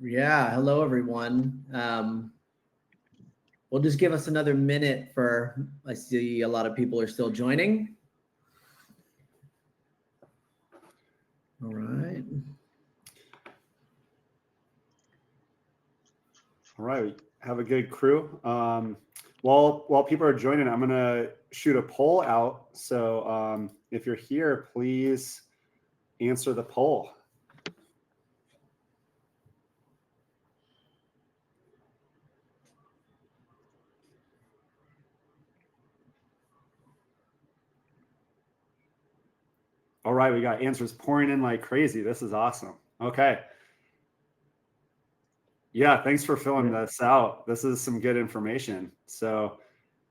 Yeah, hello everyone. We'll just give us another minute I see a lot of people are still joining. All right. All right, we have a good crew. While people are joining, I'm gonna shoot a poll out. So if you're here, please answer the poll. All right, we got answers pouring in like crazy. This is awesome. Okay. Yeah, thanks for filling this out. This is some good information. So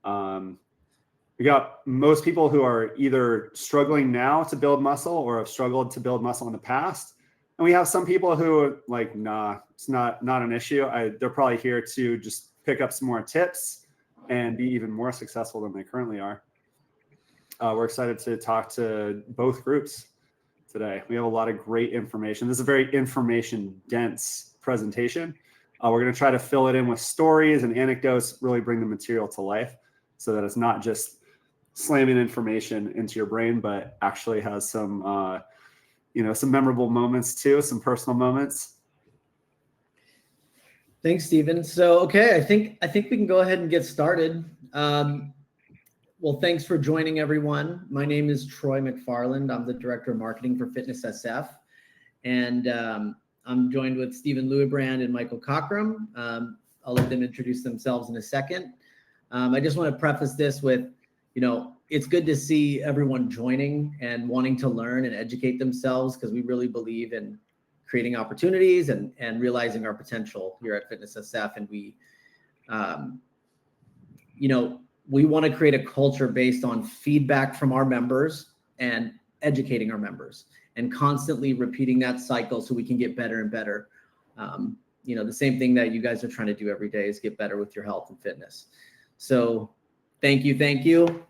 we got most people who are either struggling now to build muscle or have struggled to build muscle in the past. And we have some people who are like, nah, it's not an issue. They're probably here to just pick up some more tips and be even more successful than they currently are. We're excited to talk to both groups today. We have a lot of great information. This is a very information-dense presentation. We're going to try to fill it in with stories and anecdotes, really bring the material to life so that it's not just slamming information into your brain, but actually has some, some memorable moments too, some personal moments. Thanks, Stephen. So, okay, I think we can go ahead and get started. Well, thanks for joining, everyone. My name is Troy Macfarland. I'm the Director of Marketing for Fitness SF. And I'm joined with Stephen Luibrand and Michael Cockrum. I'll let them introduce themselves in a second. I just want to preface this with, it's good to see everyone joining and wanting to learn and educate themselves, because we really believe in creating opportunities and realizing our potential here at Fitness SF. And we want to create a culture based on feedback from our members and educating our members and constantly repeating that cycle so we can get better and better. The same thing that you guys are trying to do every day is get better with your health and fitness. So thank you.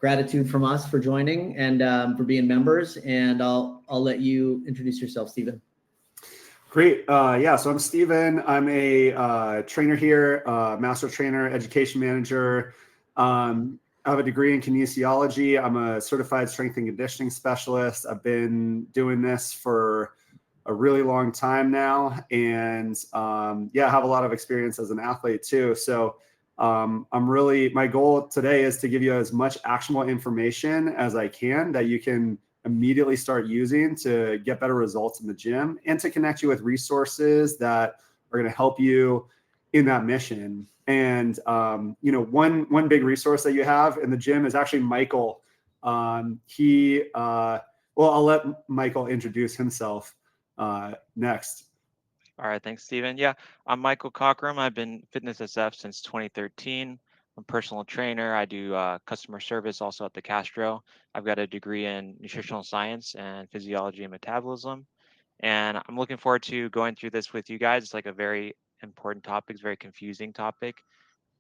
Gratitude from us for joining and for being members. And I'll let you introduce yourself, Stephen. Great. So I'm Stephen. I'm a trainer here, master trainer, education manager. I have a degree in kinesiology. I'm a certified strength and conditioning specialist. I've been doing this for a really long time now. And I have a lot of experience as an athlete too. So my goal today is to give you as much actionable information as I can that you can immediately start using to get better results in the gym and to connect you with resources that are going to help you in that mission. And, one big resource that you have in the gym is actually Michael. I'll let Michael introduce himself next. All right, thanks, Stephen. Yeah, I'm Michael Cockrum. I've been Fitness SF since 2013. I'm a personal trainer. I do customer service also at the Castro. I've got a degree in nutritional science and physiology and metabolism. And I'm looking forward to going through this with you guys. It's like a very important topic. It's a very confusing topic.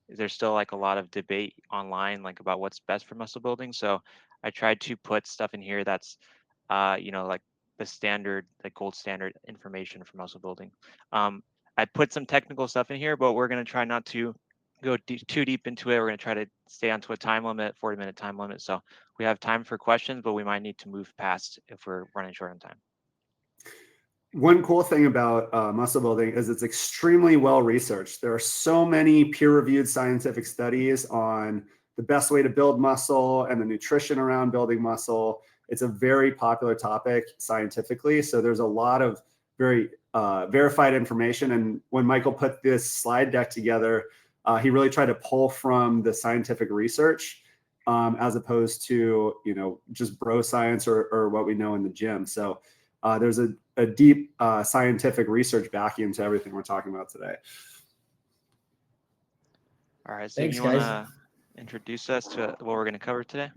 There's still like a lot of debate online, like about what's best for muscle building. So I tried to put stuff in here that's, like the standard, like gold standard information for muscle building. I put some technical stuff in here, but we're going to try not to go too deep into it. We're going to try to stay onto a time limit, 40-minute time limit. So we have time for questions, but we might need to move past if we're running short on time. One cool thing about muscle building is it's extremely well researched. There are so many peer-reviewed scientific studies on the best way to build muscle and the nutrition around building muscle. It's a very popular topic scientifically. So there's a lot of very verified information. And when Michael put this slide deck together, he really tried to pull from the scientific research as opposed to, just bro science or what we know in the gym. So there's a deep scientific research backing into everything we're talking about today. All right, so you want to introduce us to what we're going to cover today?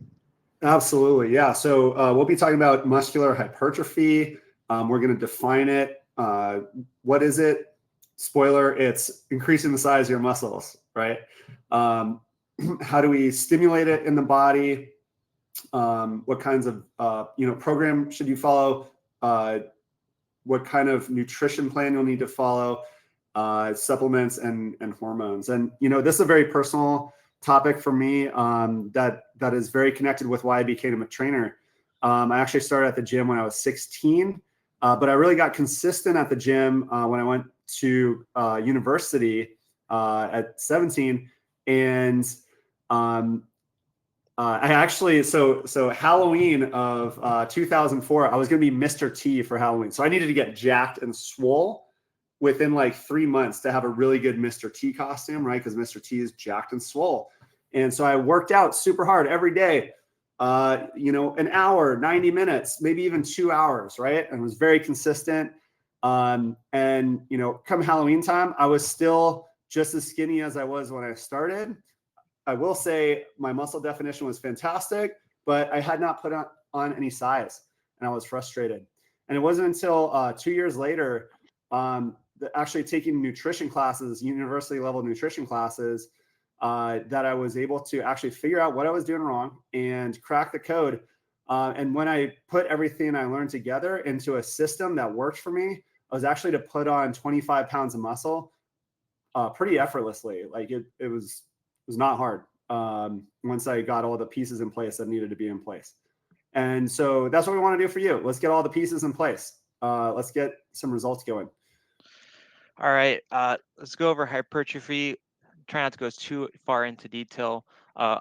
Absolutely, yeah. So we'll be talking about muscular hypertrophy. We're going to define it. What is it? Spoiler, it's increasing the size of your muscles, right? How do we stimulate it in the body? What kinds of program should you follow? what kind of nutrition plan you'll need to follow, supplements and hormones. And, this is a very personal topic for me that is very connected with why I became a trainer. I actually started at the gym when I was 16, but I really got consistent at the gym when I went to university at 17. And I actually, so Halloween of 2004, I was going to be Mr. T for Halloween. So I needed to get jacked and swole within like 3 months to have a really good Mr. T costume, right? Because Mr. T is jacked and swole. And so I worked out super hard every day, an hour, 90 minutes, maybe even 2 hours, right? And was very consistent. And, come Halloween time, I was still just as skinny as I was when I started. I will say my muscle definition was fantastic, but I had not put on any size, and I was frustrated. And it wasn't until 2 years later, actually taking nutrition classes, university level nutrition classes, that I was able to actually figure out what I was doing wrong and crack the code. And when I put everything I learned together into a system that worked for me, I was actually to put on 25 pounds of muscle pretty effortlessly. Like it was not hard once I got all the pieces in place that needed to be in place. And so that's what we want to do for you. Let's get all the pieces in place. Let's get some results going. All right, let's go over hypertrophy. Try not to go too far into detail.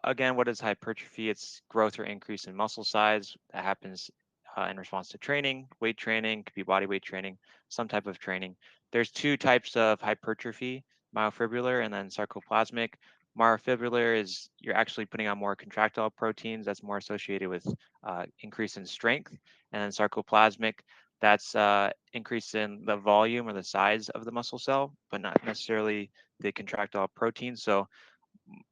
Again, what is hypertrophy? It's growth or increase in muscle size that happens in response to training, weight training, could be body weight training, some type of training. There's two types of hypertrophy, myofibrillar and then sarcoplasmic. Myofibrillar is you're actually putting on more contractile proteins that's more associated with increase in strength. And then sarcoplasmic, that's increase in the volume or the size of the muscle cell, but not necessarily the contractile protein. So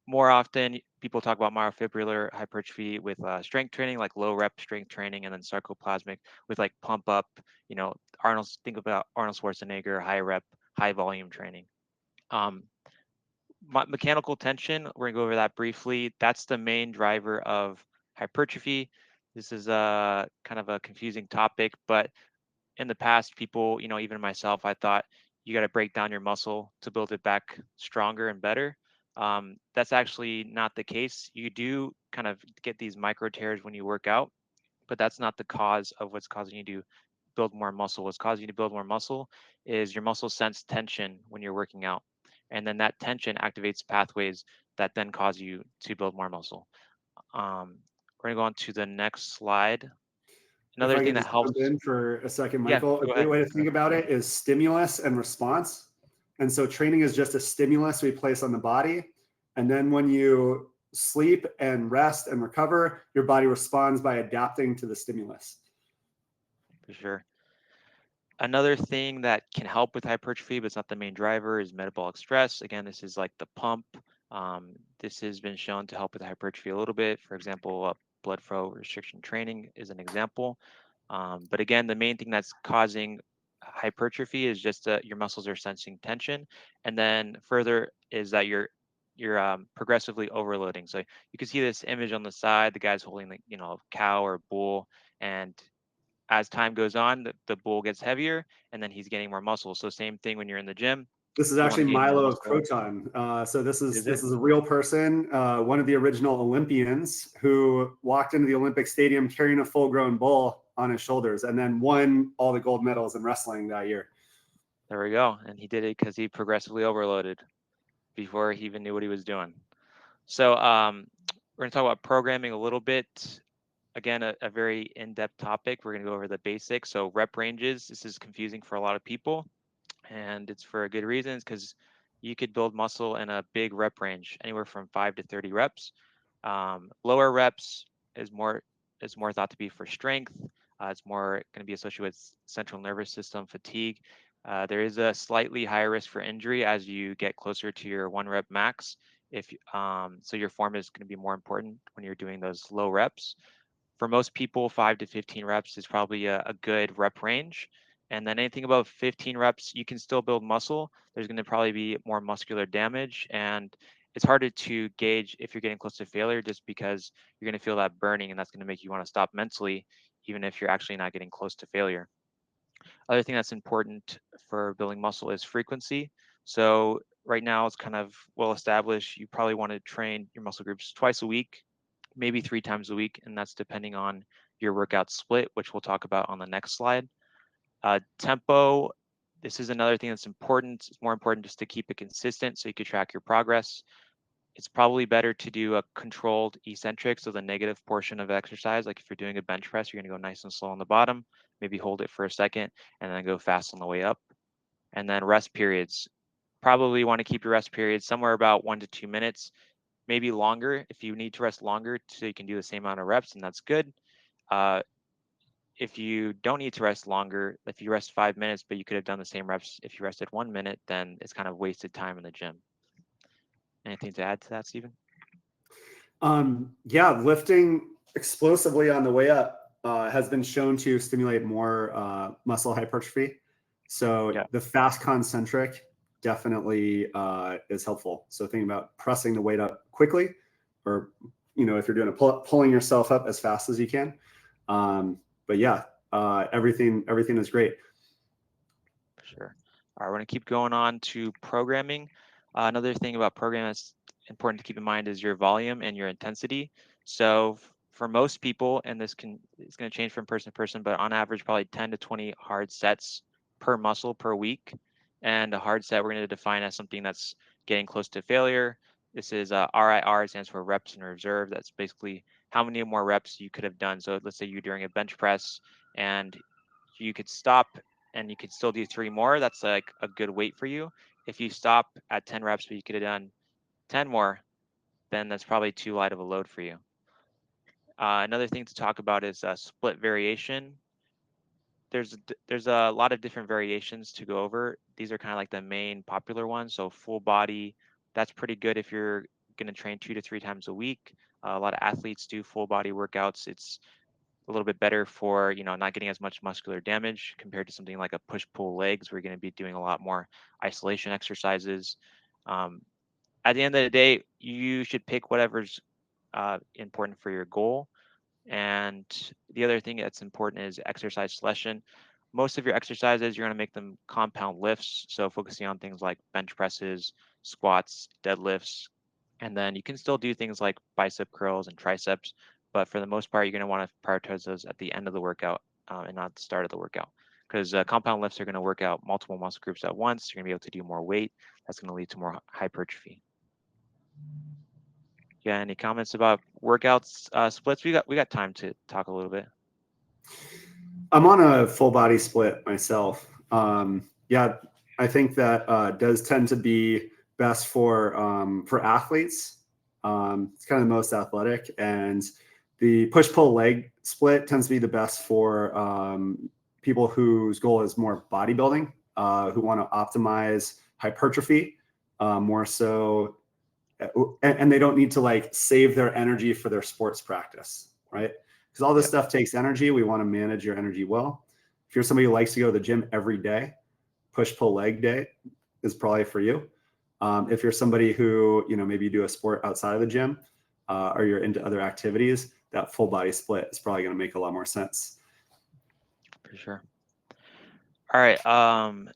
more often people talk about myofibrillar hypertrophy with strength training, like low rep strength training, and then sarcoplasmic with like pump up, think about Arnold Schwarzenegger, high rep, high volume training. Mechanical tension, we're gonna go over that briefly. That's the main driver of hypertrophy. This is a kind of a confusing topic, but in the past, people, even myself, I thought you got to break down your muscle to build it back stronger and better. That's actually not the case. You do kind of get these micro tears when you work out, but that's not the cause of what's causing you to build more muscle. What's causing you to build more muscle is your muscles sense tension when you're working out. And then that tension activates pathways that then cause you to build more muscle. We're going to go on to the next slide. If Another I thing could that just helps. jump in for a second, Yeah, Michael, a go great ahead. way to think about it is stimulus and response. And so training is just a stimulus we place on the body. And then when you sleep and rest and recover, your body responds by adapting to the stimulus. For sure. Another thing that can help with hypertrophy, but it's not the main driver, is metabolic stress. Again, this is like the pump. This has been shown to help with hypertrophy a little bit. For example, blood flow restriction training is an example. But again, the main thing that's causing hypertrophy is just that your muscles are sensing tension, and then further is that you're progressively overloading. So you can see this image on the side. The guy's holding a cow or bull, and as time goes on, the bull gets heavier, and then he's getting more muscle. So same thing when you're in the gym. This is actually Milo of Croton. So this is a real person, one of the original Olympians who walked into the Olympic Stadium carrying a full-grown bull on his shoulders and then won all the gold medals in wrestling that year. There we go. And he did it because he progressively overloaded before he even knew what he was doing. So we're going to talk about programming a little bit. Again, a very in-depth topic. We're going to go over the basics. So rep ranges, this is confusing for a lot of people, and it's for a good reasons because you could build muscle in a big rep range, anywhere from 5 to 30 reps. Lower reps is more thought to be for strength. It's more going to be associated with central nervous system fatigue. There is a slightly higher risk for injury as you get closer to your 1 rep max. So your form is going to be more important when you're doing those low reps. For most people, 5 to 15 reps is probably a good rep range. And then anything above 15 reps, you can still build muscle. There's going to probably be more muscular damage. And it's harder to gauge if you're getting close to failure just because you're going to feel that burning, and that's going to make you want to stop mentally, even if you're actually not getting close to failure. Other thing that's important for building muscle is frequency. So right now it's kind of well established. You probably want to train your muscle groups twice a week, maybe 3 times a week, and that's depending on your workout split, which we'll talk about on the next slide. Tempo, this is another thing that's important. It's more important just to keep it consistent so you can track your progress. It's probably better to do a controlled eccentric, so the negative portion of exercise. Like if you're doing a bench press, you're going to go nice and slow on the bottom, maybe hold it for a second, and then go fast on the way up. And then rest periods. Probably want to keep your rest periods somewhere about 1 to 2 minutes, maybe longer. If you need to rest longer so you can do the same amount of reps, and that's good. If you don't need to rest longer, if you rest 5 minutes, but you could have done the same reps if you rested 1 minute, then it's kind of wasted time in the gym. Anything to add to that, Stephen? Yeah, lifting explosively on the way up has been shown to stimulate more muscle hypertrophy. So Yeah. the fast concentric definitely is helpful. So thinking about pressing the weight up quickly, or if you're doing pulling yourself up as fast as you can. But yeah, everything is great. Sure. All right, we're going to keep going on to programming. Another thing about programming that's important to keep in mind is your volume and your intensity. So for most people, and it's going to change from person to person, but on average, probably 10 to 20 hard sets per muscle per week. And a hard set we're going to define as something that's getting close to failure. This is RIR, stands for reps in reserve. That's basically how many more reps you could have done. So let's say you're doing a bench press and you could stop and you could still do 3 more. That's like a good weight for you. If you stop at 10 reps, but you could have done 10 more, then that's probably too light of a load for you. Another thing to talk about is split variation. There's a lot of different variations to go over. These are kind of like the main popular ones. So full body, that's pretty good if you're going to train 2 to 3 times a week. A lot of athletes do full body workouts. It's a little bit better for not getting as much muscular damage compared to something like a push-pull legs, where you're going to be doing a lot more isolation exercises. At the end of the day, you should pick whatever's important for your goal. And the other thing that's important is exercise selection. Most of your exercises, you're going to make them compound lifts, so focusing on things like bench presses, squats, deadlifts, and then you can still do things like bicep curls and triceps, but for the most part, you're going to want to prioritize those at the end of the workout and not the start of the workout, because compound lifts are going to work out multiple muscle groups at once. You're going to be able to do more weight. That's going to lead to more hypertrophy. Yeah, any comments about workouts splits? We got time to talk a little bit. I'm on a full body split myself. Yeah, I think that does tend to be best for athletes. It's kind of the most athletic, and the push pull leg split tends to be the best for people whose goal is more bodybuilding, who want to optimize hypertrophy more so, and they don't need to like save their energy for their sports practice, right? Because all this stuff takes energy. We want to manage your energy well. If you're somebody who likes to go to the gym every day, push pull leg day is probably for you. If you're somebody who maybe you do a sport outside of the gym or you're into other activities, that full body split is probably going to make a lot more sense. For sure. All right.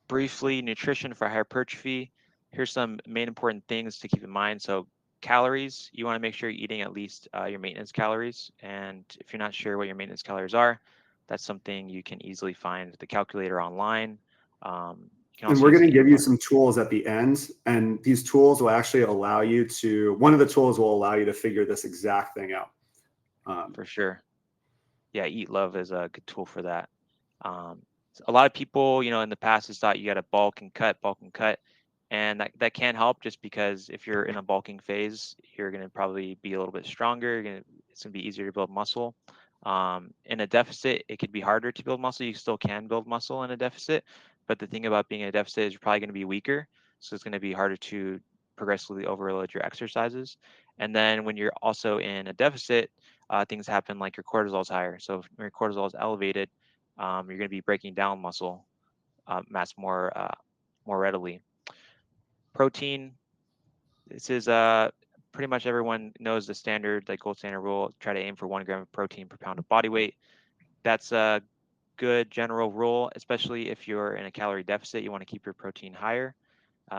Briefly, nutrition for hypertrophy. Here's some main important things to keep in mind. So calories, you want to make sure you're eating at least your maintenance calories. And if you're not sure what your maintenance calories are, that's something you can easily find the calculator online. And we're going to give you some tools at the end, and these tools will actually allow you to, one of the tools will allow you to figure this exact thing out. For sure. Yeah, Eat Love is a good tool for that. A lot of people, in the past has thought you got to bulk and cut, and that can help, just because if you're in a bulking phase, you're going to probably be a little bit stronger. It's going to be easier to build muscle. In a deficit, it could be harder to build muscle. You still can build muscle in a deficit, but the thing about being in a deficit is you're probably going to be weaker, so it's going to be harder to progressively overload your exercises. And then when you're also in a deficit, things happen like your cortisol is higher. So if your cortisol is elevated, you're going to be breaking down muscle mass more readily. Protein. This is pretty much everyone knows the standard, like gold standard rule. Try to aim for 1 gram of protein per pound of body weight. That's good good general rule, especially if you're in a calorie deficit. You want to keep your protein higher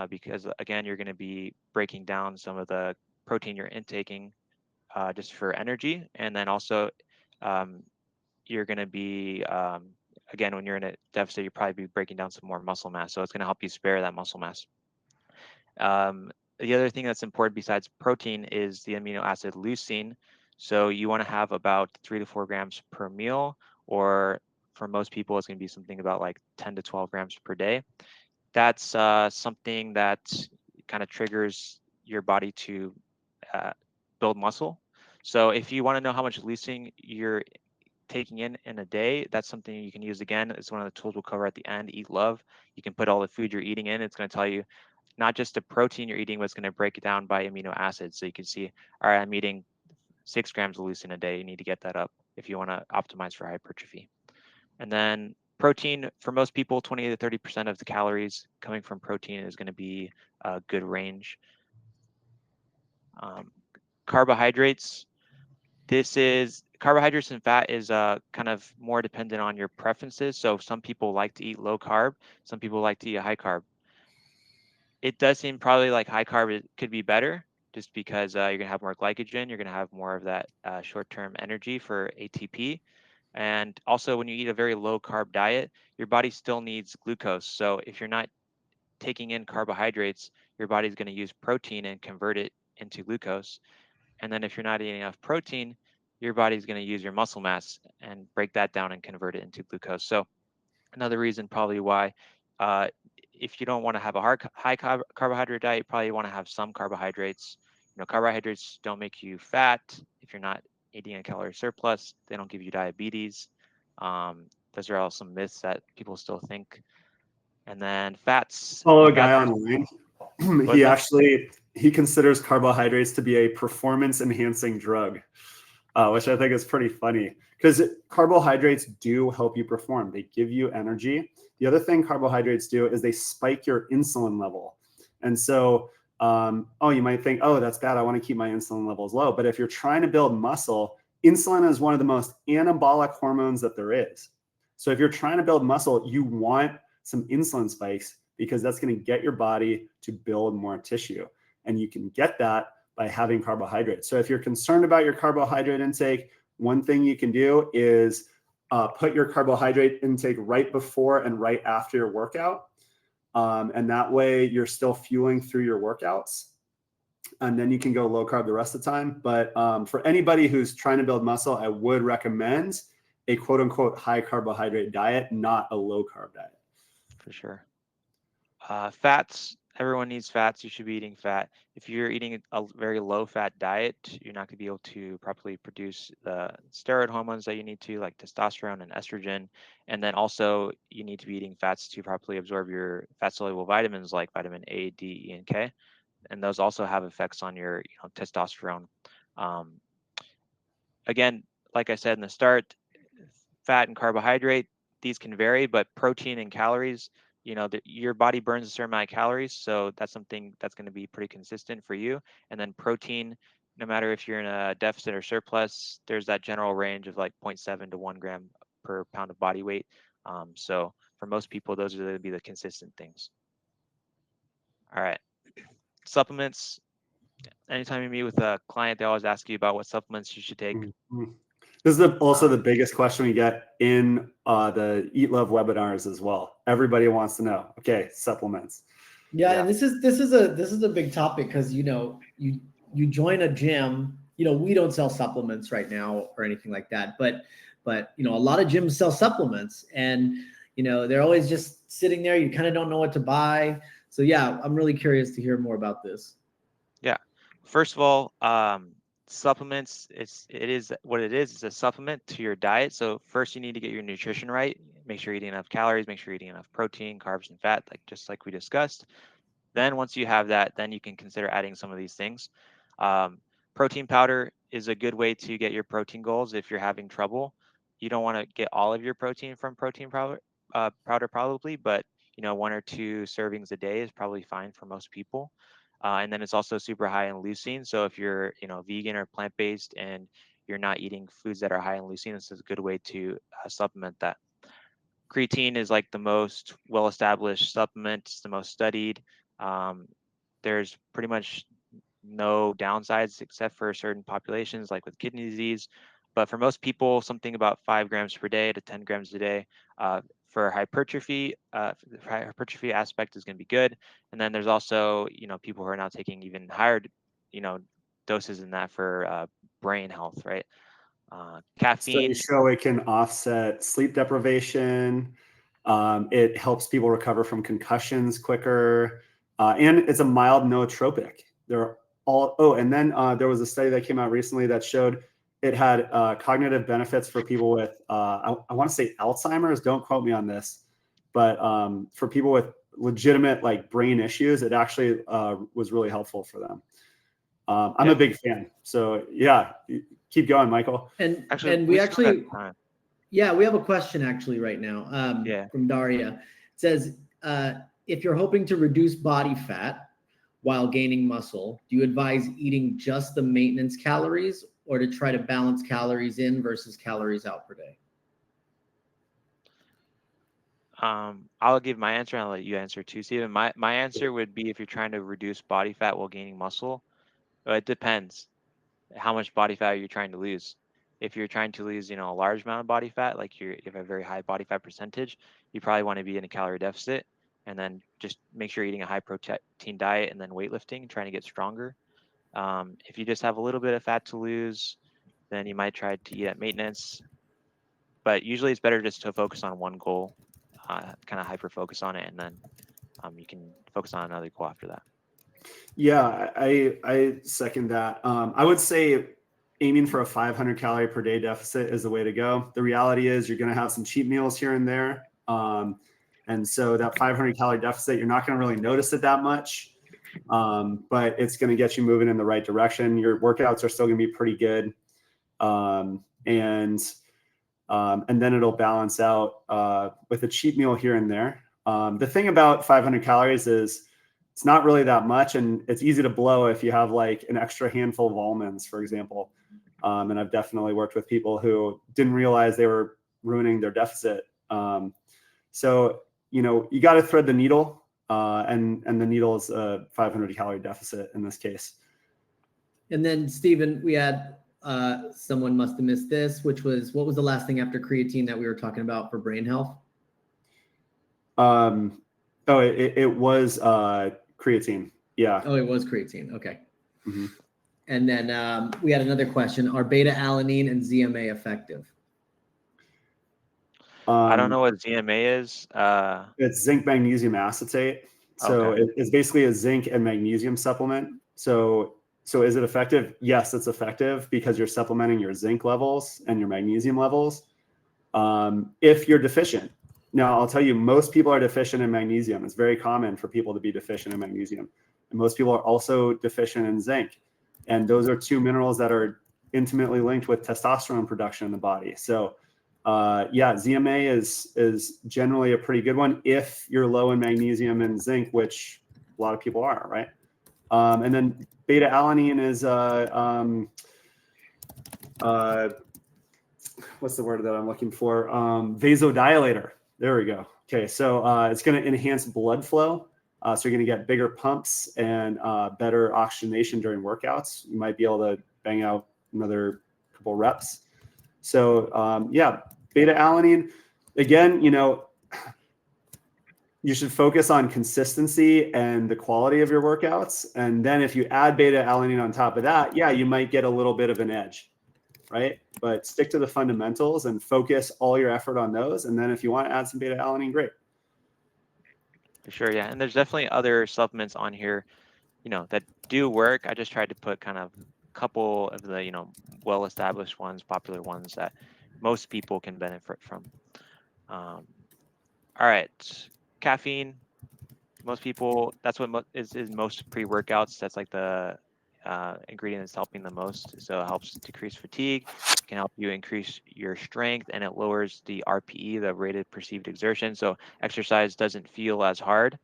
because, again, you're going to be breaking down some of the protein you're intaking just for energy. And then also, you're going to be, again, when you're in a deficit, you'll probably be breaking down some more muscle mass. So it's going to help you spare that muscle mass. The other thing that's important besides protein is the amino acid leucine. So you want to have about 3 to 4 grams per meal, or for most people, it's going to be something about like 10 to 12 grams per day. That's something that kind of triggers your body to build muscle. So if you want to know how much leucine you're taking in a day, that's something you can use. Again, it's one of the tools we'll cover at the end. Eat Love. You can put all the food you're eating in. It's going to tell you not just the protein you're eating, but it's going to break it down by amino acids. So you can see, all right, I'm eating 6 grams of leucine a day. You need to get that up if you want to optimize for hypertrophy. And then protein, for most people, 20 to 30% of the calories coming from protein is going to be a good range. Carbohydrates. Carbohydrates and fat is kind of more dependent on your preferences. So some people like to eat low carb. Some people like to eat a high carb. It does seem probably like high carb could be better just because you're going to have more glycogen. You're going to have more of that short-term energy for ATP. And also when you eat a very low carb diet, your body still needs glucose. So if you're not taking in carbohydrates, your body's going to use protein and convert it into glucose. And then if you're not eating enough protein, your body's going to use your muscle mass and break that down and convert it into glucose. So another reason probably why if you don't want to have a high carbohydrate diet, you probably want to have some carbohydrates. Carbohydrates don't make you fat. If you're not eating a calorie surplus, they don't give you diabetes. Those are all some myths that people still think. And then fats. Follow a guy online. He considers carbohydrates to be a performance enhancing drug, which I think is pretty funny because carbohydrates do help you perform. They give you energy. The other thing carbohydrates do is they spike your insulin level. And so, you might think, oh, that's bad. I want to keep my insulin levels low. But if you're trying to build muscle, insulin is one of the most anabolic hormones that there is. So if you're trying to build muscle, you want some insulin spikes because that's going to get your body to build more tissue. And you can get that by having carbohydrates. So if you're concerned about your carbohydrate intake, one thing you can do is put your carbohydrate intake right before and right after your workout. And that way you're still fueling through your workouts. And then you can go low carb the rest of the time. But for anybody who's trying to build muscle, I would recommend a quote unquote high carbohydrate diet, not a low carb diet. For sure. Fats, everyone needs fats. You should be eating fat. If you're eating a very low fat diet, you're not going to be able to properly produce the steroid hormones that you need to, like testosterone and estrogen. And then also you need to be eating fats to properly absorb your fat soluble vitamins like vitamin A, D, E, and K. And those also have effects on your testosterone. Again, like I said in the start, fat and carbohydrate, these can vary, but protein and calories, your body burns a certain amount of calories. So that's something that's going to be pretty consistent for you. And then protein, no matter if you're in a deficit or surplus, there's that general range of like 0.7 to 1 gram per pound of body weight. So for most people, those are going to be the consistent things. All right. Supplements. Anytime you meet with a client, they always ask you about what supplements you should take. Mm-hmm. This is also the biggest question we get in the Eat Love webinars as well. Everybody wants to know, okay, supplements. Yeah, and this is a big topic because you join a gym. We don't sell supplements right now or anything like that, but a lot of gyms sell supplements, and they're always just sitting there. You kind of don't know what to buy. So yeah, I'm really curious to hear more about this. Yeah, first of all, supplements, it is what it is. It's a supplement to your diet. So first you need to get your nutrition right. Make sure you're eating enough calories, make sure you're eating enough protein, carbs, and fat, just like we discussed. Then once you have that, then you can consider adding some of these things. Protein powder is a good way to get your protein goals if you're having trouble. You don't want to get all of your protein from protein powder probably, but 1 or 2 servings a day is probably fine for most people. And then it's also super high in leucine. So if you're vegan or plant-based and you're not eating foods that are high in leucine, this is a good way to supplement that. creatine is like the most well-established supplement. It's the most studied. There's pretty much no downsides except for certain populations, like with kidney disease. But for most people, something about 5 grams per day to 10 grams a day for hypertrophy aspect is going to be good. And then there's also, people who are now taking even higher, doses than that for brain health, right? Caffeine. Studies show it can offset sleep deprivation. It helps people recover from concussions quicker, and it's a mild nootropic. They're all. Oh, and then there was a study that came out recently that showed it had cognitive benefits for people with I want to say Alzheimer's. Don't quote me on this, but for people with legitimate like brain issues, it actually was really helpful for them. I'm a big fan. So yeah, keep going, Michael. And actually, we actually, yeah, we have a question actually right now from Daria. It says, if you're hoping to reduce body fat while gaining muscle, do you advise eating just the maintenance calories or to try to balance calories in versus calories out per day? I'll give my answer and I'll let you answer too, Steven. My answer would be if you're trying to reduce body fat while gaining muscle, it depends. How much body fat are you trying to lose? If you're trying to lose, a large amount of body fat, like you have a very high body fat percentage, you probably want to be in a calorie deficit, and then just make sure you're eating a high protein diet and then weightlifting, trying to get stronger. If you just have a little bit of fat to lose, then you might try to eat at maintenance. But usually it's better just to focus on one goal, kind of hyper focus on it, and then you can focus on another goal after that. Yeah, I second that. I would say aiming for a 500 calorie per day deficit is the way to go. The reality is you're going to have some cheat meals here and there. And so that 500 calorie deficit, you're not going to really notice it that much, but it's going to get you moving in the right direction. Your workouts are still going to be pretty good. And then it'll balance out with a cheat meal here and there. The thing about 500 calories is it's not really that much, and it's easy to blow if you have like an extra handful of almonds, for example. And I've definitely worked with people who didn't realize they were ruining their deficit. So, you got to thread the needle, and the needle is a 500 calorie deficit in this case. And then, Steven, we had someone must have missed this, which was, what was the last thing after creatine that we were talking about for brain health? It was creatine. Yeah. Oh, it was creatine. Okay. Mm-hmm. And then we had another question. Are beta-alanine and ZMA effective? I don't know what ZMA is. It's zinc magnesium acetate. So Okay. it's basically a zinc and magnesium supplement. So is it effective? Yes, it's effective because you're supplementing your zinc levels and your magnesium levels. If you're deficient. Now, I'll tell you, most people are deficient in magnesium. It's very common for people to be deficient in magnesium. And most people are also deficient in zinc. And those are two minerals that are intimately linked with testosterone production in the body. So ZMA is generally a pretty good one if you're low in magnesium and zinc, which a lot of people are, right? And then beta-alanine is what's the word that I'm looking for? Vasodilator. There we go. Okay, so it's going to enhance blood flow. So you're going to get bigger pumps and better oxygenation during workouts. You might be able to bang out another couple reps. So beta-alanine, again, you should focus on consistency and the quality of your workouts. And then if you add beta-alanine on top of that, you might get a little bit of an edge, right? But stick to the fundamentals and focus all your effort on those. And then if you want to add some beta-alanine, great. For sure, yeah. And there's definitely other supplements on here, that do work. I just tried to put kind of a couple of the, well-established ones, popular ones that most people can benefit from. All right, caffeine. Most people, that's what is most pre-workouts. That's like the ingredient that's helping the most. So it helps decrease fatigue. It can help you increase your strength, and it lowers the RPE, the rated perceived exertion. So exercise doesn't feel as hard.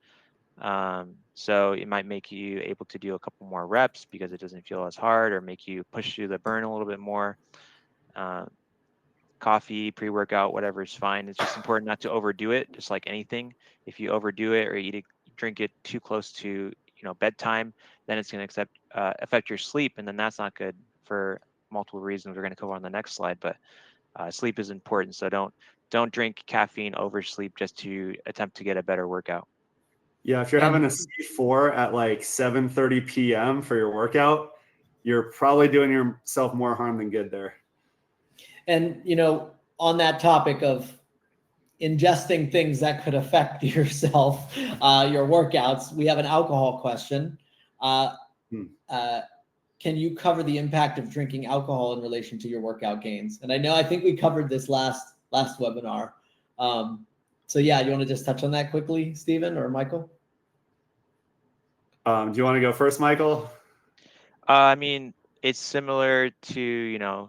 So it might make you able to do a couple more reps because it doesn't feel as hard, or make you push through the burn a little bit more. coffee, pre-workout, whatever is fine. It's just important not to overdo it, just like anything. If you overdo it or drink it too close to bedtime, then it's going to affect your sleep, and then that's not good for multiple reasons we're going to cover on the next slide. But sleep is important, so don't drink caffeine over sleep just to attempt to get a better workout. Yeah, if you're having a C4 at like 7:30 p.m. for your workout, you're probably doing yourself more harm than good there. And on that topic of ingesting things that could affect yourself, your workouts, we have an alcohol question. Can you cover the impact of drinking alcohol in relation to your workout gains? And I think we covered this last webinar. So yeah, you want to just touch on that quickly, Stephen or Michael? Do you want to go first, Michael? I mean, it's similar to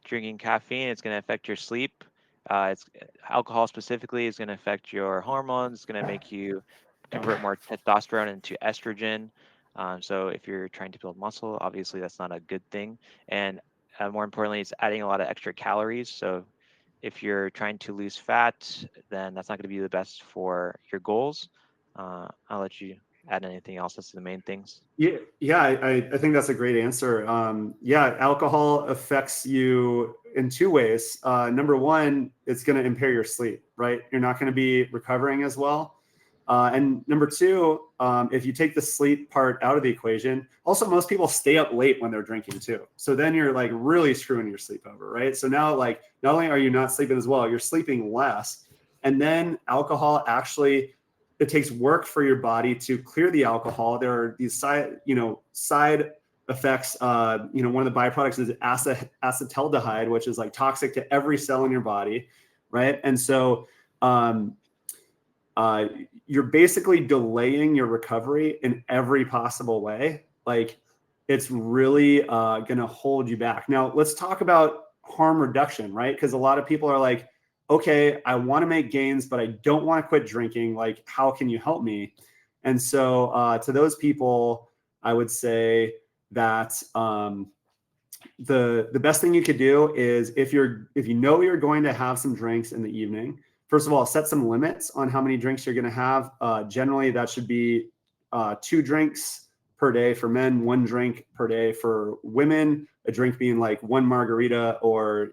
drinking caffeine. It's going to affect your sleep. It's alcohol specifically is going to affect your hormones. It's going to make you convert more testosterone into estrogen. So if you're trying to build muscle, obviously that's not a good thing. And more importantly, it's adding a lot of extra calories. So if you're trying to lose fat, then that's not going to be the best for your goals. I'll let you add anything else. That's the main things. Yeah, I think that's a great answer. Yeah, alcohol affects you in two ways. Number one, it's going to impair your sleep, right? You're not going to be recovering as well. And number two, if you take the sleep part out of the equation, also most people stay up late when they're drinking too. So then you're like really screwing your sleep over, right? So now like not only are you not sleeping as well, you're sleeping less. And then alcohol actually, it takes work for your body to clear the alcohol. There are these side effects. One of the byproducts is acetaldehyde, which is like toxic to every cell in your body, right? And so you're basically delaying your recovery in every possible way. Like it's really going to hold you back. Now let's talk about harm reduction, right? Because a lot of people are like, okay, I want to make gains, but I don't want to quit drinking. Like, how can you help me? And so to those people, I would say that the best thing you could do is if you know you're going to have some drinks in the evening, first of all, set some limits on how many drinks you're going to have. Generally, that should be 2 drinks per day for men, 1 drink per day for women, a drink being like 1 margarita or,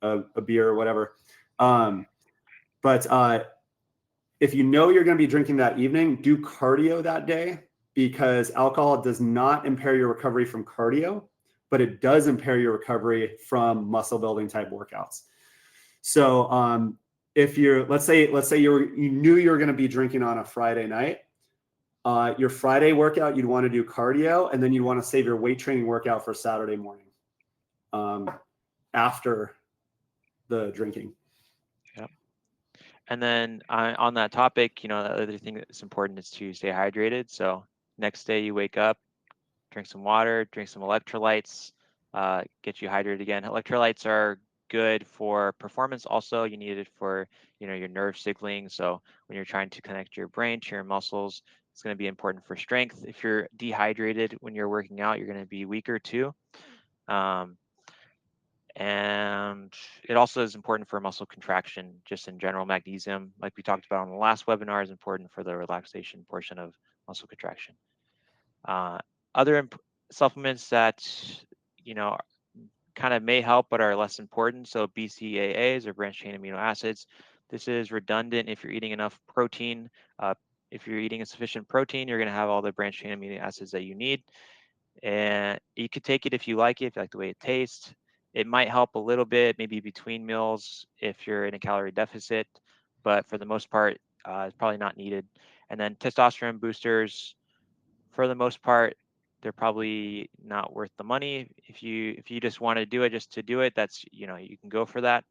a beer or whatever. But if you know you're going to be drinking that evening, do cardio that day, because alcohol does not impair your recovery from cardio, but it does impair your recovery from muscle building type workouts. So if you're, let's say you knew you were going to be drinking on a Friday night, your Friday workout, you'd want to do cardio, and then you want to save your weight training workout for Saturday morning after the drinking. Yep. And then on that topic, the other thing that's important is to stay hydrated. So next day you wake up, drink some water, drink some electrolytes, get you hydrated again. Electrolytes are good for performance. Also, you need it for your nerve signaling. So when you're trying to connect your brain to your muscles, it's going to be important for strength. If you're dehydrated when you're working out, you're going to be weaker too. And it also is important for muscle contraction, just in general. Magnesium, like we talked about on the last webinar, is important for the relaxation portion of muscle contraction. Other supplements that kind of may help but are less important. So BCAAs, or branched chain amino acids. This is redundant if you're eating enough protein. If you're eating a sufficient protein, you're going to have all the branched chain amino acids that you need. And you could take it if you like it, if you like the way it tastes. It might help a little bit, maybe between meals if you're in a calorie deficit, but for the most part, it's probably not needed. And then testosterone boosters, for the most part, they're probably not worth the money. If you just want to do it just to do it, that's you can go for that.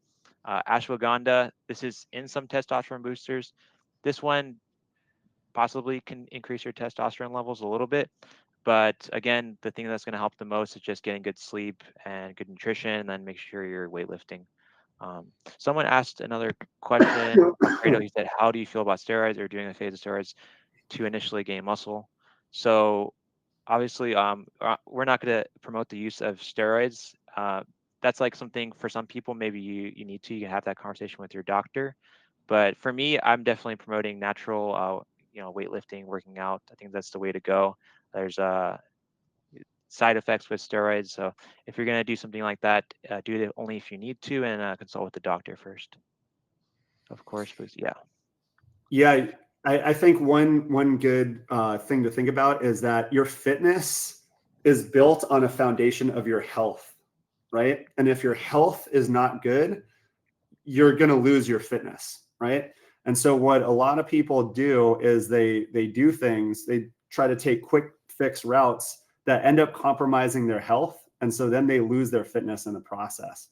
Ashwagandha, this is in some testosterone boosters. This one possibly can increase your testosterone levels a little bit. But again, the thing that's going to help the most is just getting good sleep and good nutrition, and then make sure you're weightlifting. Someone asked another question. Alfredo, he said, how do you feel about steroids or doing a phase of steroids to initially gain muscle? So obviously, we're not going to promote the use of steroids. that's like something for some people, maybe you need to, you can have that conversation with your doctor. But for me, I'm definitely promoting natural, weightlifting, working out. I think that's the way to go. There's side effects with steroids. So if you're going to do something like that, do it only if you need to, and consult with the doctor first, of course. But yeah. Yeah, I think one good thing to think about is that your fitness is built on a foundation of your health, right? And if your health is not good, you're going to lose your fitness, right? And so what a lot of people do is they do things, they try to take quick fix routes that end up compromising their health, and so then they lose their fitness in the process.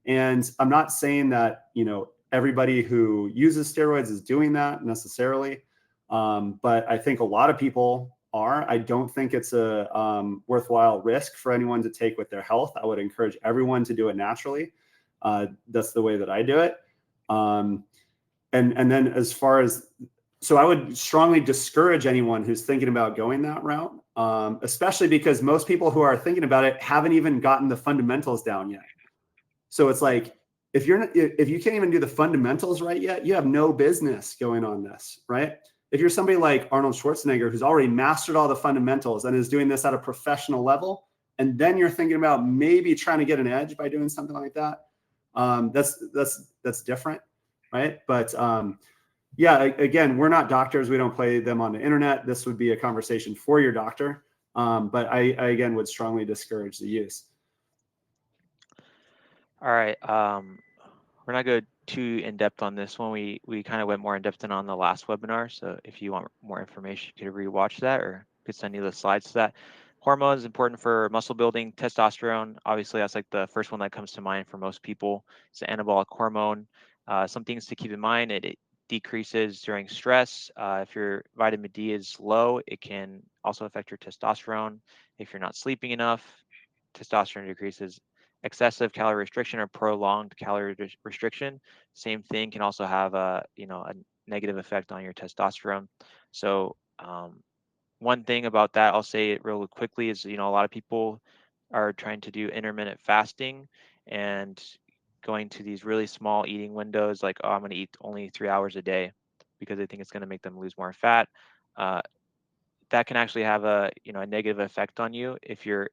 And I'm not saying that, everybody who uses steroids is doing that necessarily. But I think a lot of people are. I don't think it's a worthwhile risk for anyone to take with their health. I would encourage everyone to do it naturally. That's the way that I do it. And then as far as, so I would strongly discourage anyone who's thinking about going that route, especially because most people who are thinking about it haven't even gotten the fundamentals down yet. So it's like, if you can't even do the fundamentals right yet, you have no business going on this, right? If you're somebody like Arnold Schwarzenegger, who's already mastered all the fundamentals and is doing this at a professional level, and then you're thinking about maybe trying to get an edge by doing something like that, that's different, right? But yeah, again, we're not doctors. We don't play them on the internet. This would be a conversation for your doctor. But I again would strongly discourage the use. All right. We're not going too in depth on this one. We kind of went more in depth than on the last webinar. So if you want more information, you could rewatch that, or could send you the slides to that. Hormones important for muscle building. Testosterone, obviously, that's like the first one that comes to mind for most people. It's an anabolic hormone. Some things to keep in mind: it decreases during stress. If your vitamin D is low, it can also affect your testosterone. If you're not sleeping enough, testosterone decreases. Excessive calorie restriction or prolonged calorie restriction, same thing, can also have a negative effect on your testosterone. So one thing about that, I'll say it real quickly, is a lot of people are trying to do intermittent fasting and going to these really small eating windows, like, oh, I'm going to eat only 3 hours a day, because they think it's going to make them lose more fat. That can actually have a negative effect on you. If you're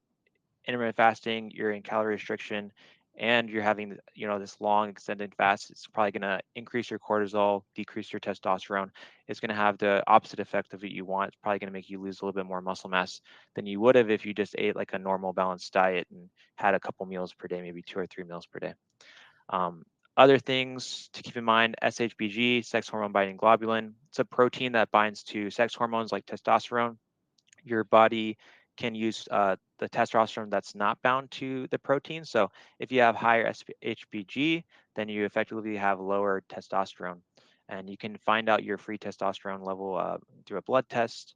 intermittent fasting, you're in calorie restriction, and you're having this long extended fast, it's probably going to increase your cortisol, decrease your testosterone. It's going to have the opposite effect of what you want. It's probably going to make you lose a little bit more muscle mass than you would have if you just ate like a normal balanced diet and had a couple meals per day, maybe 2 or 3 meals per day. Other things to keep in mind: SHBG, sex hormone binding globulin. It's a protein that binds to sex hormones like testosterone. Your body can use the testosterone that's not bound to the protein. So if you have higher HBG, then you effectively have lower testosterone. And you can find out your free testosterone level through a blood test.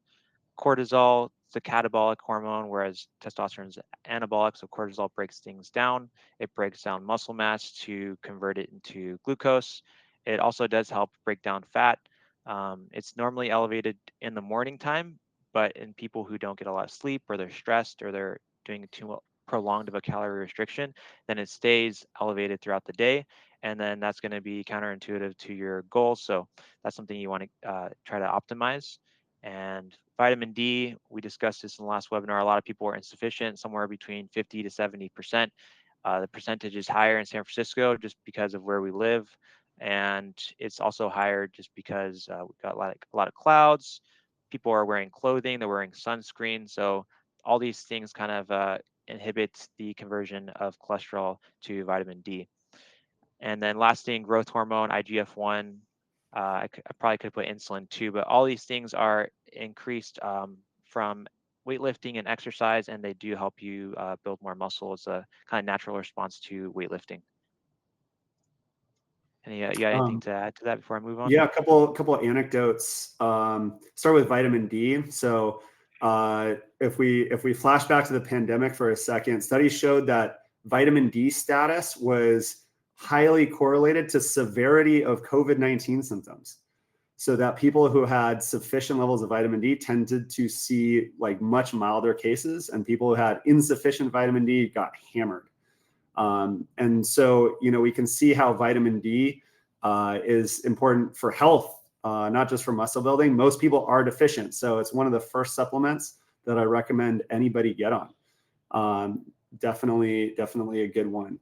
Cortisol, it's a catabolic hormone, whereas testosterone is anabolic. So cortisol breaks things down. It breaks down muscle mass to convert it into glucose. It also does help break down fat. It's normally elevated in the morning time, but in people who don't get a lot of sleep, or they're stressed, or they're doing too prolonged of a calorie restriction, then it stays elevated throughout the day. And then that's going to be counterintuitive to your goals. So that's something you want to try to optimize. And vitamin D, we discussed this in the last webinar. A lot of people are insufficient, somewhere between 50 to 70%. The percentage is higher in San Francisco just because of where we live. And it's also higher just because we've got a lot of clouds. People are wearing clothing, they're wearing sunscreen. So all these things kind of inhibit the conversion of cholesterol to vitamin D. And then last thing, growth hormone, IGF-1. I probably could put insulin too, but all these things are increased from weightlifting and exercise, and they do help you build more muscle. It's a kind of natural response to weightlifting. And you got anything to add to that before I move on? Yeah, a couple of anecdotes. Start with vitamin D. So if we flash back to the pandemic for a second, studies showed that vitamin D status was highly correlated to severity of COVID-19 symptoms. So that people who had sufficient levels of vitamin D tended to see like much milder cases, and people who had insufficient vitamin D got hammered. And so, we can see how vitamin D is important for health, not just for muscle building. Most people are deficient. So it's one of the first supplements that I recommend anybody get on. Definitely a good one.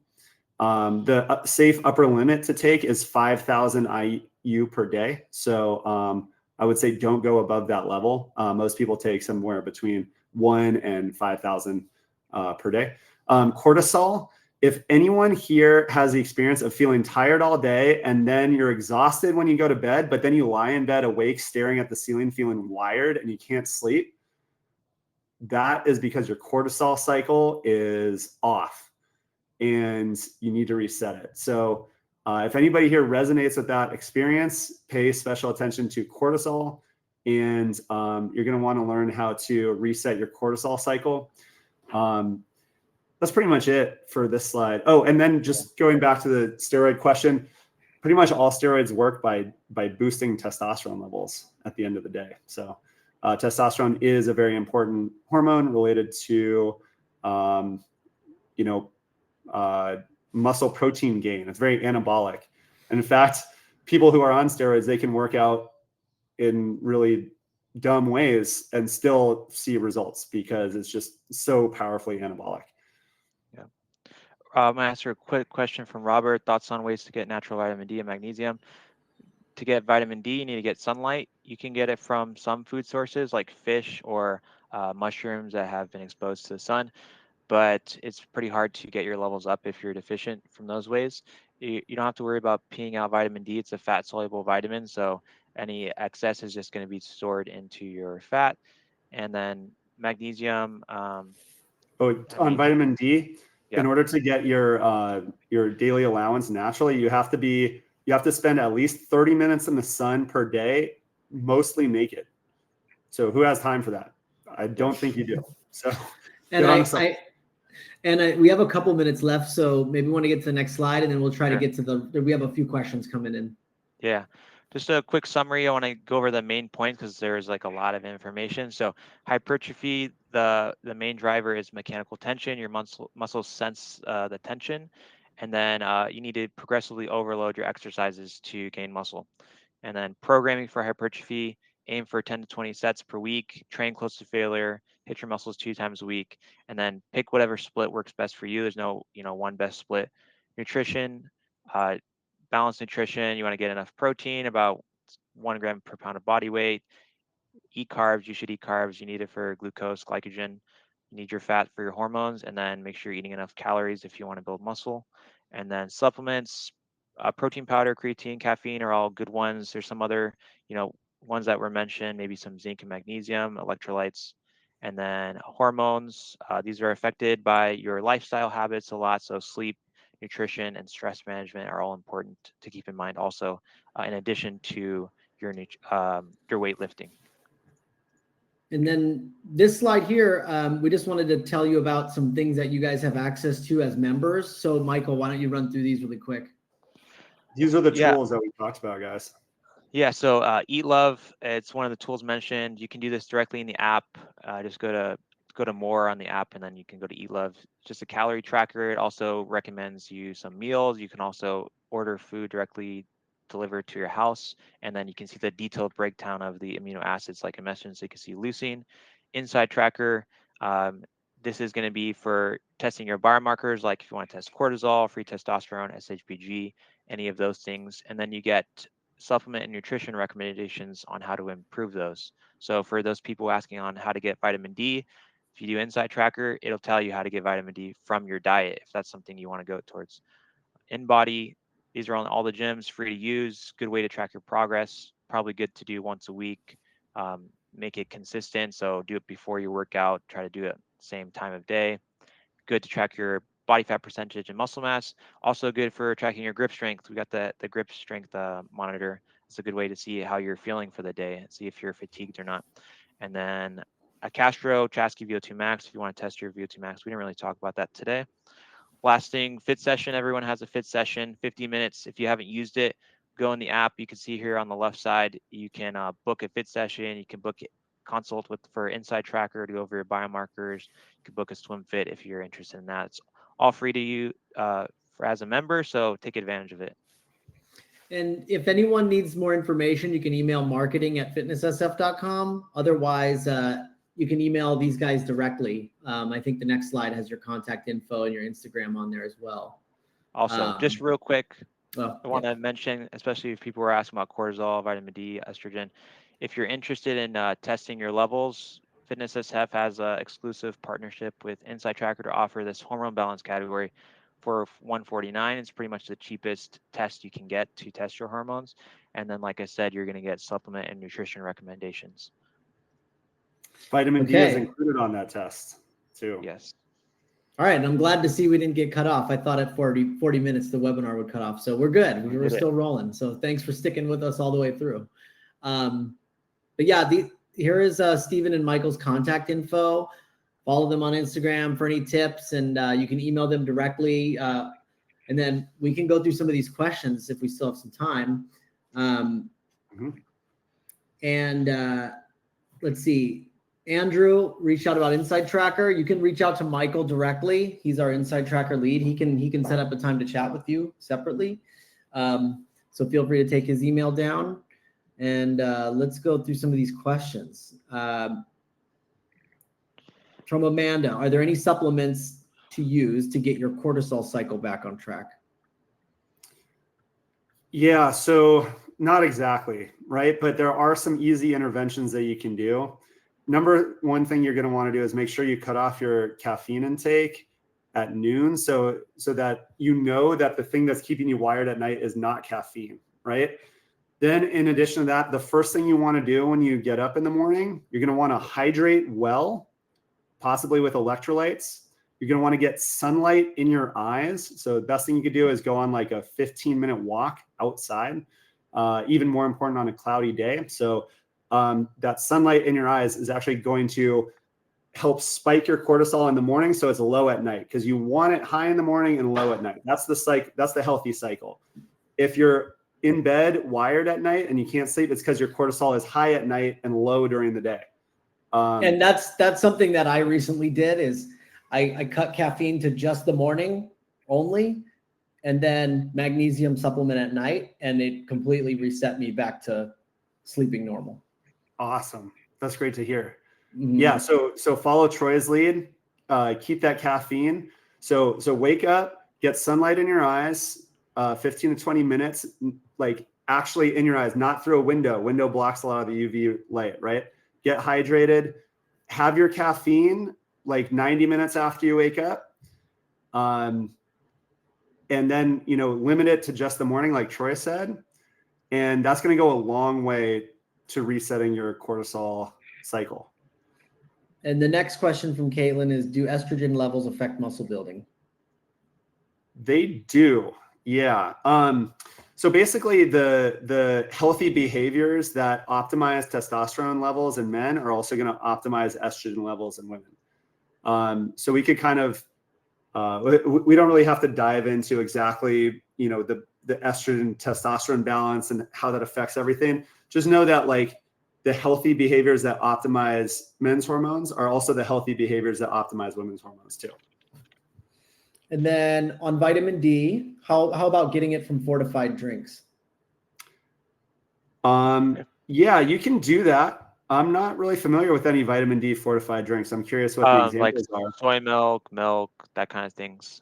The safe upper limit to take is 5,000 IU per day. So I would say don't go above that level. Most people take somewhere between 1 and 5,000 per day. Cortisol. If anyone here has the experience of feeling tired all day and then you're exhausted when you go to bed, but then you lie in bed awake, staring at the ceiling, feeling wired, and you can't sleep, that is because your cortisol cycle is off and you need to reset it. So if anybody here resonates with that experience, pay special attention to cortisol, and you're going to want to learn how to reset your cortisol cycle. That's pretty much it for this slide. Oh, and then just going back to the steroid question, pretty much all steroids work by boosting testosterone levels at the end of the day. So testosterone is a very important hormone related to, muscle protein gain. It's very anabolic. And in fact, people who are on steroids, they can work out in really dumb ways and still see results because it's just so powerfully anabolic. Yeah. I'm gonna answer a quick question from Robert. Thoughts on ways to get natural vitamin D and magnesium? To get vitamin D, you need to get sunlight. You can get it from some food sources like fish or mushrooms that have been exposed to the sun, but it's pretty hard to get your levels up if you're deficient from those ways. You don't have to worry about peeing out vitamin D. It's a fat soluble vitamin, so any excess is just going to be stored into your fat. And then magnesium. Vitamin D, Yeah. in order to get your daily allowance naturally, you have to spend at least 30 minutes in the sun per day, mostly naked. So who has time for that? I don't think you do. So we have a couple minutes left, so maybe we want to get to the next slide, and then we'll try to get to we have a few questions coming in. Yeah, just a quick summary. I want to go over the main points because there's like a lot of information. So hypertrophy, the main driver is mechanical tension. Your muscles sense the tension, and then you need to progressively overload your exercises to gain muscle. And then programming for hypertrophy, aim for 10 to 20 sets per week, train close to failure, hit your muscles 2 times a week, and then pick whatever split works best for you. There's no, one best split. Nutrition, balanced nutrition. You want to get enough protein, about 1 gram per pound of body weight. Eat carbs. You should eat carbs. You need it for glucose, glycogen. You need your fat for your hormones, and then make sure you're eating enough calories if you want to build muscle. And then supplements, protein powder, creatine, caffeine are all good ones. There's some other, ones that were mentioned, maybe some zinc and magnesium, electrolytes. And then hormones, these are affected by your lifestyle habits a lot. So sleep, nutrition, and stress management are all important to keep in mind also, in addition to your weightlifting. And then this slide here, we just wanted to tell you about some things that you guys have access to as members. So Michael, why don't you run through these really quick? These are the tools that we talked about, guys. Yeah, so Eat Love, it's one of the tools mentioned. You can do this directly in the app. Just go to more on the app, and then you can go to Eat Love. It's just a calorie tracker. It also recommends you some meals. You can also order food directly delivered to your house, and then you can see the detailed breakdown of the amino acids like I mentioned. So you can see leucine. Inside Tracker, this is going to be for testing your biomarkers, like if you want to test cortisol, free testosterone, SHBG, any of those things. And then you get supplement and nutrition recommendations on how to improve those. So for those people asking on how to get vitamin D, if you do Inside Tracker, it'll tell you how to get vitamin D from your diet, if that's something you want to go towards. InBody, these are on all the gyms, free to use, good way to track your progress, probably good to do once a week. Make it consistent, so do it before you work out, try to do it same time of day. Good to track your body fat percentage and muscle mass. Also good for tracking your grip strength. We got the grip strength monitor. It's a good way to see how you're feeling for the day and see if you're fatigued or not. And then a Castro Chasky VO2 Max if you want to test your VO2 Max. We didn't really talk about that today. Last thing, fit session. Everyone has a fit session, 50 minutes. If you haven't used it, go in the app. You can see here on the left side, you can book a fit session. You can book it, consult for Inside Tracker to go over your biomarkers. You can book a swim fit if you're interested in that. It's all free to you as a member. So take advantage of it. And if anyone needs more information, you can email marketing@fitnesssf.com. Otherwise, you can email these guys directly. I think the next slide has your contact info and your Instagram on there as well. Also, just real quick, I want to mention, especially if people were asking about cortisol, vitamin D, estrogen, if you're interested in testing your levels, Fitness SF has an exclusive partnership with Insight Tracker to offer this hormone balance category for $149. It's pretty much the cheapest test you can get to test your hormones. And then, like I said, you're going to get supplement and nutrition recommendations. Vitamin D is included on that test too. Yes. All right. And I'm glad to see we didn't get cut off. I thought at 40 minutes, the webinar would cut off. So we're good. We're still rolling. So thanks for sticking with us all the way through. But yeah, here is Stephen and Michael's contact info. Follow them on Instagram for any tips, and you can email them directly. And then we can go through some of these questions if we still have some time. And let's see. Andrew reached out about Insight Tracker. You can reach out to Michael directly. He's our Insight Tracker lead. He can set up a time to chat with you separately. So feel free to take his email down. And let's go through some of these questions. From Amanda, are there any supplements to use to get your cortisol cycle back on track? Yeah, so not exactly, right? But there are some easy interventions that you can do. Number one thing you're going to want to do is make sure you cut off your caffeine intake at noon so that you know that the thing that's keeping you wired at night is not caffeine, right? Then in addition to that, the first thing you want to do when you get up in the morning, you're going to want to hydrate well, possibly with electrolytes. You're going to want to get sunlight in your eyes. So the best thing you could do is go on like a 15-minute walk outside, even more important on a cloudy day. So that sunlight in your eyes is actually going to help spike your cortisol in the morning so it's low at night, because you want it high in the morning and low at night. That's the healthy cycle. If you're in bed wired at night and you can't sleep, it's because your cortisol is high at night and low during the day. And that's something that I recently did is I cut caffeine to just the morning only, and then magnesium supplement at night, and it completely reset me back to sleeping normal. Awesome. That's great to hear. Yeah. So follow Troy's lead, keep that caffeine. So wake up, get sunlight in your eyes, 15 to 20 minutes, like actually in your eyes, not through a window. Window blocks a lot of the UV light, right? Get hydrated, have your caffeine like 90 minutes after you wake up. And then, limit it to just the morning, like Troy said. And that's going to go a long way to resetting your cortisol cycle. And the next question from Caitlin is, do estrogen levels affect muscle building? They do. Yeah. So basically the healthy behaviors that optimize testosterone levels in men are also going to optimize estrogen levels in women. So we could kind of, we don't really have to dive into exactly, the estrogen testosterone balance and how that affects everything. Just know that like the healthy behaviors that optimize men's hormones are also the healthy behaviors that optimize women's hormones too. And then on vitamin D, how about getting it from fortified drinks? Yeah, you can do that. I'm not really familiar with any vitamin D fortified drinks. I'm curious what the examples like are. Soy milk, that kind of things.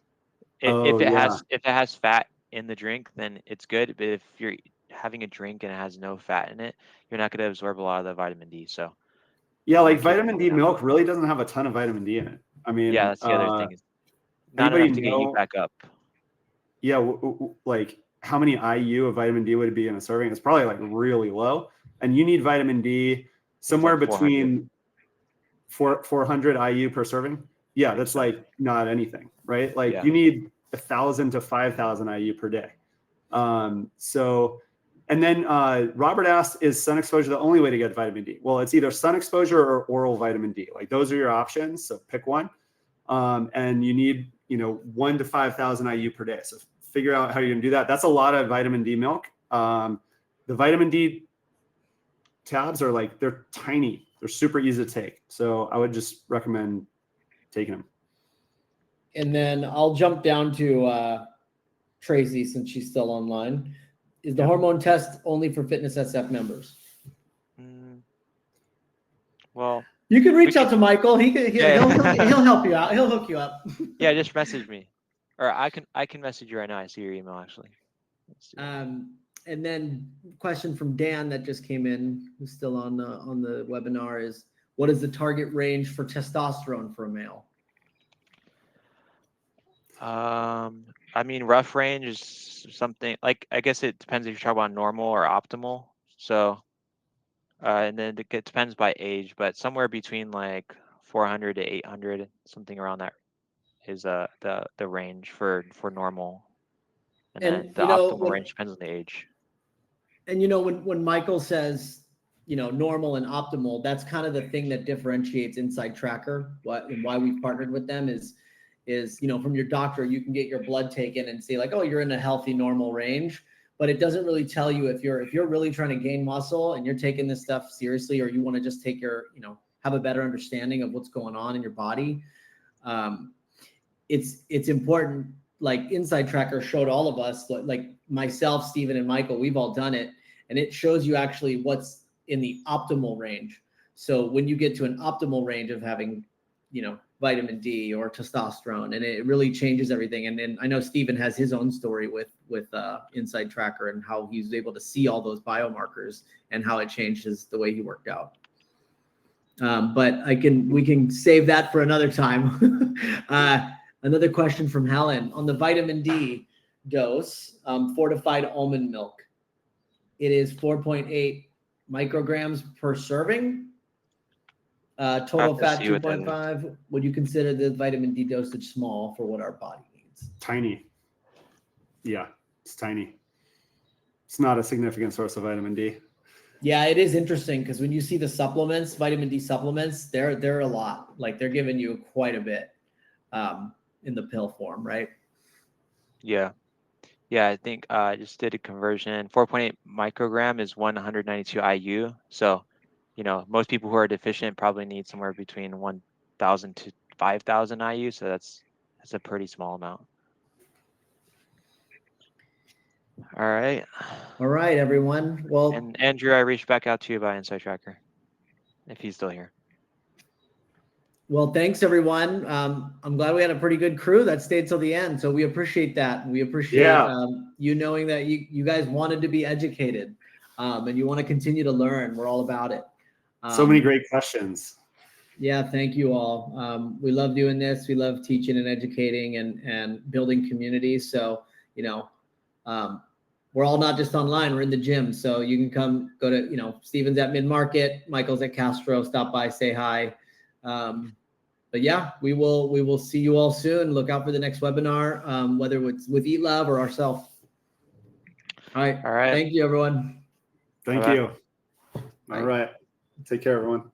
If If it has fat in the drink, then it's good. But if you're having a drink and it has no fat in it, you're not going to absorb a lot of the vitamin D. So yeah, like vitamin D milk really doesn't have a ton of vitamin D in it. I mean, yeah, that's the other thing. Is not anybody enough to get you back up. Yeah, like how many IU of vitamin D would it be in a serving? It's probably like really low. And you need vitamin D somewhere like between 400 IU per serving. Yeah, that's like not anything, right? Like you need 1,000 to 5,000 IU per day. And then Robert asked, is sun exposure the only way to get vitamin D? Well, it's either sun exposure or oral vitamin D. Like those are your options. So pick one. And you need, 1 to 5,000 IU per day. So figure out how you're going to do that. That's a lot of vitamin D milk. The vitamin D tabs are like, they're tiny. They're super easy to take. So I would just recommend taking them. And then I'll jump down to Tracy since she's still online. Is the hormone test only for Fitness SF members? Well, you can reach out to Michael. He'll help you out. He'll hook you up. Yeah, just message me, or I can message you right now. I see your email actually. And then question from Dan that just came in, who's still on the webinar, is what is the target range for testosterone for a male? I mean, rough range is something like, I guess it depends if you're talking about normal or optimal. So, and then it depends by age, but somewhere between like 400 to 800, something around that is the range for normal. And then the optimal range depends on the age. And when Michael says, normal and optimal, that's kind of the thing that differentiates Inside Tracker. And why we've partnered with them is from your doctor, you can get your blood taken and see like, oh, you're in a healthy, normal range. But it doesn't really tell you if you're really trying to gain muscle and you're taking this stuff seriously, or you want to just take have a better understanding of what's going on in your body. It's important. Like Inside Tracker showed all of us, like myself, Stephen, and Michael, we've all done it, and it shows you actually what's in the optimal range. So when you get to an optimal range of having, vitamin D or testosterone, and it really changes everything. And then I know Stephen has his own story with Inside Tracker and how he's able to see all those biomarkers and how it changes the way he worked out. But we can save that for another time. Another question from Helen on the vitamin D dose, fortified almond milk. It is 4.8 micrograms per serving. Total fat 2.5. Would you consider the vitamin D dosage small for what our body needs? Tiny. Yeah, it's tiny. It's not a significant source of vitamin D. Yeah, it is interesting because when you see the supplements, vitamin D supplements, they're a lot. Like they're giving you quite a bit in the pill form, right? Yeah. Yeah, I think I just did a conversion. 4.8 microgram is 192 IU. So, most people who are deficient probably need somewhere between 1,000 to 5,000 IU. So that's a pretty small amount. All right. All right, everyone. Well, and Andrew, I reached back out to you by Inside Tracker, if he's still here. Well, thanks everyone. I'm glad we had a pretty good crew that stayed till the end. So we appreciate that. We appreciate you knowing that you guys wanted to be educated and you want to continue to learn. We're all about it. So many great questions. Yeah, thank you all. We love doing this. We love teaching and educating and building communities. So, we're all not just online, we're in the gym. So you can go to, Stephen's at Mid-Market, Michael's at Castro, stop by, say hi. But yeah, we will see you all soon. Look out for the next webinar, whether it's with Eat Love or ourselves. All right. Thank you, everyone. Thank you. All right. Take care, everyone.